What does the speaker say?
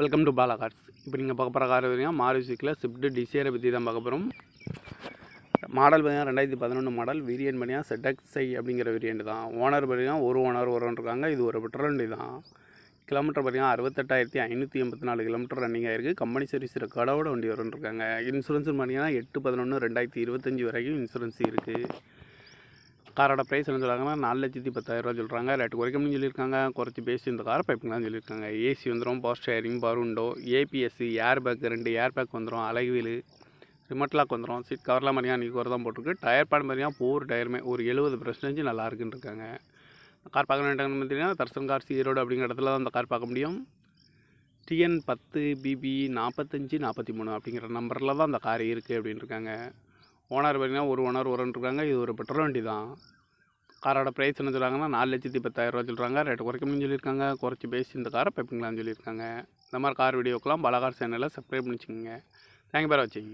Welcome to Bala cars. இப்போ நீங்கள் பார்க்க போகிற கார் பார்த்தீங்கன்னா மாருதியில் ஸ்விஃப்ட் டிசைரை பற்றி தான் பார்க்க போகிறோம். மாடல் பார்த்தீங்கன்னா 2011 மாடல். வேரியன்ட் பார்த்தீங்கன்னா ZXi அப்படிங்கிற வேரியன்ட் தான். ஓனர் பார்த்தீங்கன்னா ஒரு ஓனர் இருக்காங்க. இது ஒரு பெட்ரோல் வண்டி தான். கிலோமீட்டர் பார்த்தீங்கன்னா 68,584 கிலோமீட்டர் ரன்னிங் ஆகிருக்கு. கம்பெனி சர்வீஸ் ரெக்கார்டோட வண்டி இருக்காங்க. இன்சூரன்ஸ் பார்த்தீங்கன்னா 8/11/2025 வரைக்கும் இன்சூரன்ஸ் இருக்குது. காரோட ப்ரைஸ் என்ன சொல்கிறாங்கன்னா 4,10,000 சொல்கிறாங்க. ரேட்டு குறைக்கணும்னு சொல்லியிருக்காங்க. குறைச்சி பேசி இந்த காரை பைப்புங்களாம் சொல்லியிருக்காங்க. ஏசி வந்துடும், power steering, power window, ABS, air bag, 2 air bag வந்துடும், அலைவீல், ரிமோட் லாக் வந்துடும். சீட் கவர்லாம் பார்த்தீங்கன்னா நீ ஒரு தான் போட்டிருக்கு. டயர் பாடு பார்த்தீங்கன்னா 4 டயருமே ஒரு 70% நல்லா இருக்குன்னு இருக்காங்க. கார் பார்க்க வேண்டாம்னு பார்த்தீங்கன்னா தர்சன் கார்ஸ் ஈரோடு அப்படிங்கிற இடத்துல தான் அந்த கார் பார்க்க முடியும். TN 10 BB 4543 அப்படிங்கிற நம்பரில் தான் அந்த கார் இருக்குது அப்படின்னு இருக்காங்க. ஓனர் பார்த்தீங்கன்னா ஒரு ஓனர் இருக்காங்க. இது ஒரு பெட்ரோல் வண்டி தான். காரோட ப்ரைஸ் என்ன சொல்கிறாங்கன்னா 4,10,000 சொல்கிறாங்க. ரேட்டு குறைக்கணும்னு சொல்லியிருக்காங்க. குறைச்சி பேசி இந்த காரை பைப்புங்களான்னு சொல்லியிருக்காங்க. இந்த மாதிரி கார் வீடியோக்கெல்லாம் பாலா கார் சேனலில் சப்ஸ்கிரைப் பண்ணி வச்சுக்கோங்க. தேங்க்யூ ஃபார் வாட்சிங்.